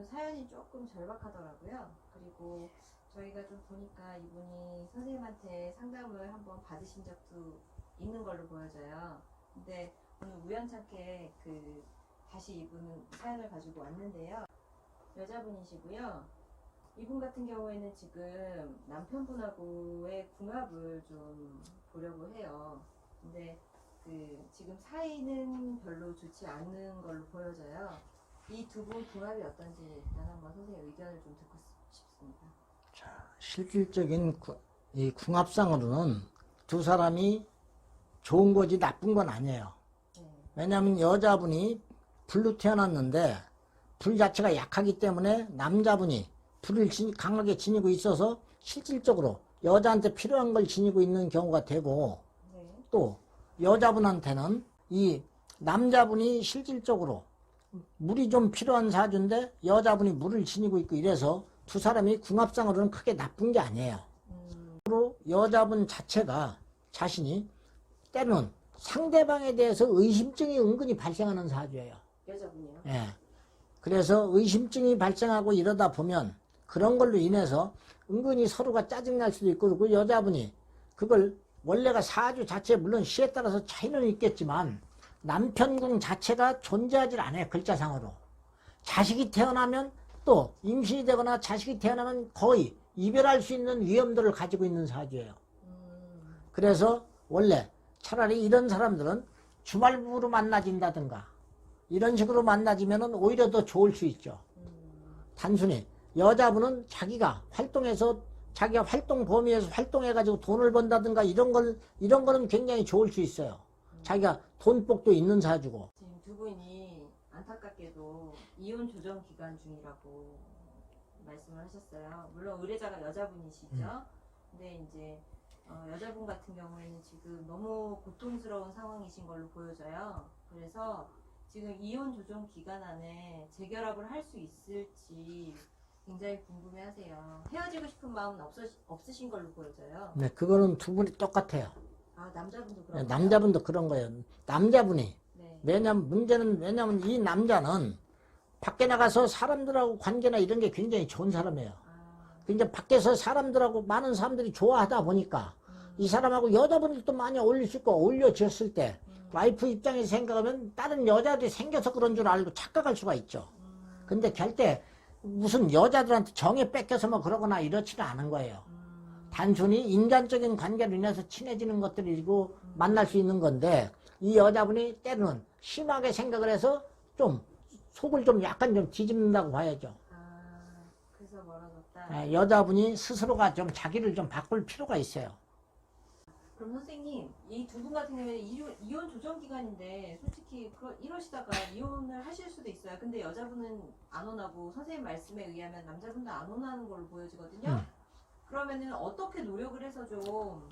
사연이 조금 절박하더라고요. 그리고 저희가 좀 보니까 이분이 선생님한테 상담을 한번 받으신 적도 있는 걸로 보여져요. 근데 오늘 우연찮게 다시 이분 사연을 가지고 왔는데요. 여자분이시고요. 이분 같은 경우에는 지금 남편분하고의 궁합을 좀 보려고 해요. 근데 지금 사이는 별로 좋지 않는 걸로 보여져요. 이 두 분 궁합이 어떤지 일단 한번 선생님 의견을 좀 듣고 싶습니다. 자, 실질적인 이 궁합상으로는 두 사람이 좋은 거지 나쁜 건 아니에요. 네. 왜냐하면 여자분이 불로 태어났는데 불 자체가 약하기 때문에 남자분이 불을 강하게 지니고 있어서 실질적으로 여자한테 필요한 걸 지니고 있는 경우가 되고, 네. 또 여자분한테는 이 남자분이 실질적으로 물이 좀 필요한 사주인데 여자분이 물을 지니고 있고 이래서 두 사람이 궁합상으로는 크게 나쁜 게 아니에요. 그리고 여자분 자체가 자신이 때로는 상대방에 대해서 의심증이 은근히 발생하는 사주예요. 여자분이요? 예. 그래서 의심증이 발생하고 이러다 보면 그런 걸로 인해서 은근히 서로가 짜증날 수도 있고, 그 여자분이 그걸 원래가 사주 자체 물론 시에 따라서 차이는 있겠지만 남편궁 자체가 존재하지 않아요. 글자상으로. 자식이 태어나면 또 임신이 되거나 자식이 태어나면 거의 이별할 수 있는 위험들을 가지고 있는 사주예요. 그래서 원래 차라리 이런 사람들은 주말 부부로 만나진다든가 이런 식으로 만나지면 오히려 더 좋을 수 있죠. 단순히 여자분은 자기가 활동해서 자기가 활동 범위에서 활동해가지고 돈을 번다든가 이런 거는 굉장히 좋을 수 있어요. 자기가 돈복도 있는 사주고. 지금 두 분이 안타깝게도 이혼 조정 기간 중이라고 말씀을 하셨어요. 물론 의뢰자가 여자분이시죠. 근데 이제 여자분 같은 경우에는 지금 너무 고통스러운 상황이신 걸로 보여져요. 그래서 지금 이혼 조정 기간 안에 재결합을 할 수 있을지 굉장히 궁금해하세요. 헤어지고 싶은 마음은 없으신 걸로 보여져요. 네, 그거는 두 분이 똑같아요. 아, 남자분도 네, 그런가요? 남자분도 그런 거예요. 남자분이. 네. 왜냐면 이 남자는 밖에 나가서 사람들하고 관계나 이런 게 굉장히 좋은 사람이에요. 그러니까 밖에서 사람들하고 많은 사람들이 좋아하다 보니까 이 사람하고 여자분들도 많이 어울릴 수 있고, 어울려졌을 때 와이프 입장에서 생각하면 다른 여자들이 생겨서 그런 줄 알고 착각할 수가 있죠. 근데 결대 무슨 여자들한테 정에 뺏겨서 뭐 그러거나 이렇지는 않은 거예요. 단순히 인간적인 관계로 인해서 친해지는 것들이고 만날 수 있는 건데, 이 여자분이 때로는 심하게 생각을 해서 좀 속을 좀 약간 좀 뒤집는다고 봐야죠. 그래서 멀어졌다. 여자분이 스스로가 좀 자기를 좀 바꿀 필요가 있어요. 그럼 선생님, 이 두 분 같은 경우에 이혼 조정 기간인데 솔직히 이러시다가 이혼을 하실 수도 있어요. 근데 여자분은 안 원하고 선생님 말씀에 의하면 남자분도 안 원하는 걸로 보여지거든요. 그러면은 어떻게 노력을 해서 좀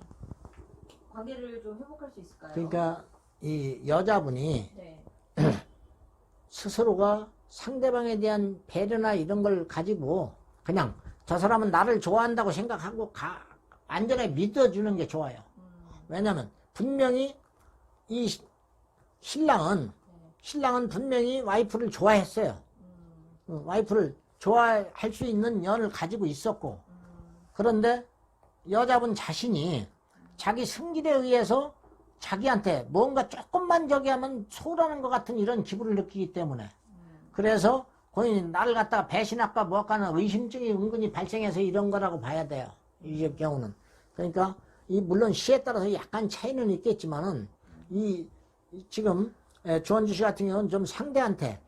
관계를 좀 회복할 수 있을까요? 그러니까 이 여자분이 네. 스스로가 상대방에 대한 배려나 이런 걸 가지고 그냥 저 사람은 나를 좋아한다고 생각하고 완전히 믿어주는 게 좋아요. 왜냐면 분명히 이 신랑은 분명히 와이프를 좋아했어요. 와이프를 좋아할 수 있는 연을 가지고 있었고, 그런데 여자분 자신이 자기 승질에 의해서 자기한테 뭔가 조금만 저기 하면 소홀하는 것 같은 이런 기분을 느끼기 때문에, 그래서 본인이 나를 갖다가 배신할까 뭐할까는 의심증이 은근히 발생해서 이런 거라고 봐야 돼요. 이 경우는. 그러니까 물론 시에 따라서 약간 차이는 있겠지만은 지금 조원주 씨 같은 경우는 좀 상대한테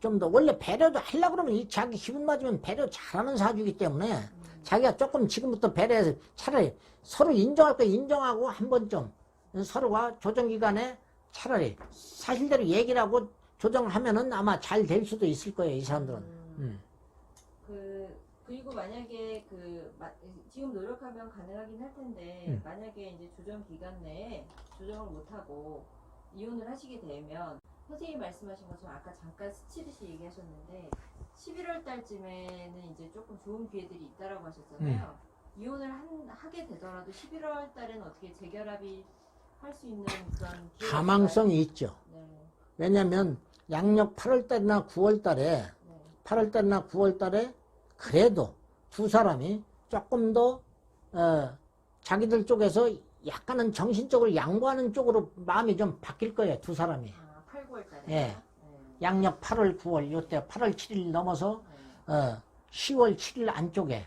좀 더 원래 배려도 하려고 그러면 자기 기분 맞으면 배려 잘하는 사주이기 때문에 자기가 조금 지금부터 배려해서 차라리 서로 인정할 거 인정하고 한 번쯤 서로가 조정기간에 차라리 사실대로 얘기를 하고 조정을 하면은 아마 잘 될 수도 있을 거예요, 이 사람들은. 그리고 만약에 지금 노력하면 가능하긴 할 텐데 만약에 이제 조정 기간 내에 조정을 못하고 이혼을 하시게 되면 선생님이 말씀하신 것처럼 아까 잠깐 스치듯이 얘기하셨는데 11월 달쯤에는 이제 조금 좋은 기회들이 있다라고 하셨잖아요. 이혼을 하게 되더라도 11월 달에는 어떻게 재결합이 할 수 있는 그런 기회가 가망성이 있죠. 네. 왜냐하면 양력 8월 달이나 9월 달에 8월 달이나 9월 달에 그래도 두 사람이 조금 더 자기들 쪽에서 약간은 정신적으로 양보하는 쪽으로 마음이 좀 바뀔 거예요. 두 사람이. 8, 9월 달에. 예. 양력 8월, 9월 요때 8월 7일 넘어서 10월 7일 안쪽에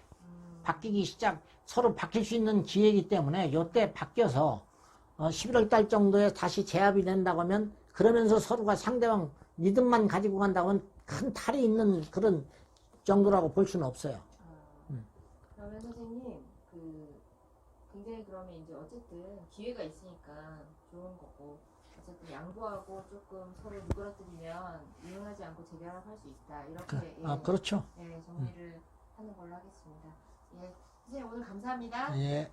바뀌기 서로 바뀔 수 있는 기회이기 때문에 요때 바뀌어서 11월 달 정도에 다시 재합이 된다고 하면 그러면서 서로가 상대방 믿음만 가지고 간다면 큰 탈이 있는 그런 정도라고 볼 수는 없어요. 그러면 선생님, 굉장히 그러면 이제 어쨌든 기회가 있으니까 좋은 거고, 어쨌든 양보하고 조금 서로 누그러뜨리면 이혼하지 않고 재결합할 수 있다. 이렇게 그렇죠. 예, 정리를 하는 걸로 하겠습니다. 예, 선생님 오늘 감사합니다. 예.